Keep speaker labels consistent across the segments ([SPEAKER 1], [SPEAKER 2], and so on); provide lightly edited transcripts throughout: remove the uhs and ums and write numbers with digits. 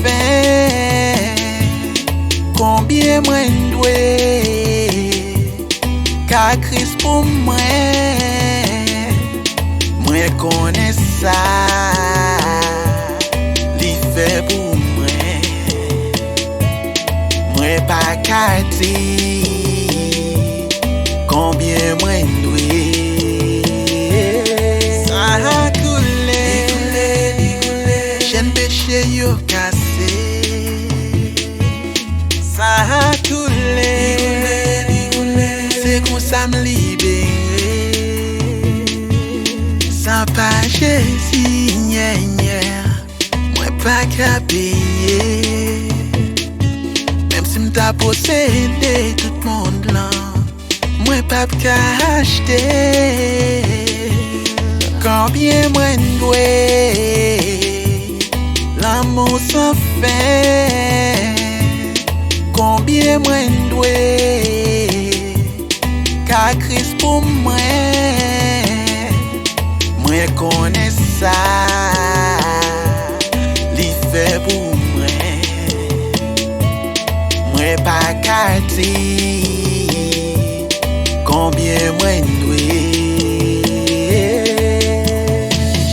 [SPEAKER 1] fin. Konbyen mwen dwe ka kris pou mwen konen sa li fe pou mwen pa ka di konbyen mwen dwe sa koule jen peche yo kase sa koule c'est qu'on ça me libéré sans pas Jésus moi pas qu'à payer même si m't'a possédé tout le monde là moi pas qu'à acheter combien moi doué l'amour sans fin. Konbyen mwen dwe ka kris pou mwen konen sa li fe pou mwen pa ka di konbyen mwen dwe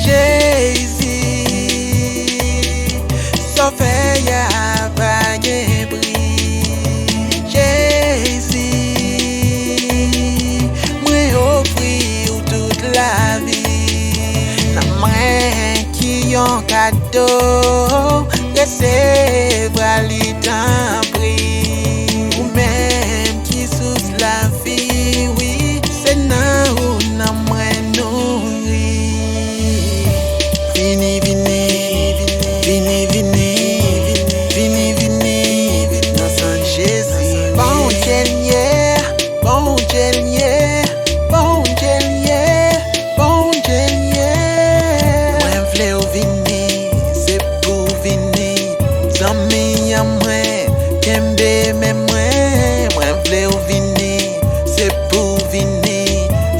[SPEAKER 1] Jésus so fe ya bagye yon cadeau, recevra li tan pri ou même qui sous la vie, oui, c'est nan ou nan mwen nouri. Vini, vini, vini, vini, vini, vini, nan san Jésus. Bon Dieu lié, bon Dieu lié, bon Dieu lié, bon Dieu lié. Mwen vle ou vini, c'est pour vini. Zami ya mwen, kembe men mwen. Mwen vle ou vini, c'est pour vini.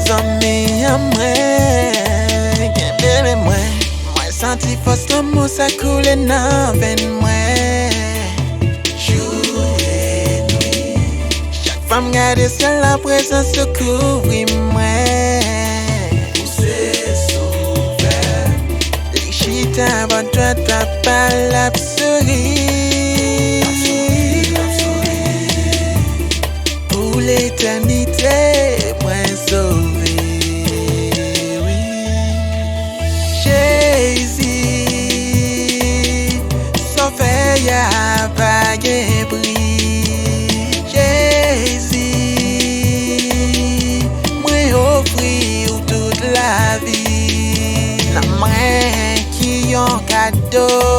[SPEAKER 1] Zami ya mwen, kembe men mwen. Mwen santi fos l'amour sa koule nan ven mwen. Jour et nuit, chaque femme gade seul la présence se couvri mwen. Chita bon droit papa l'absolu pour l'éternité moi sauvé oui Jésus sauvé ya pas gen prix Jésus moi offrir toute la vie la main yon cadeau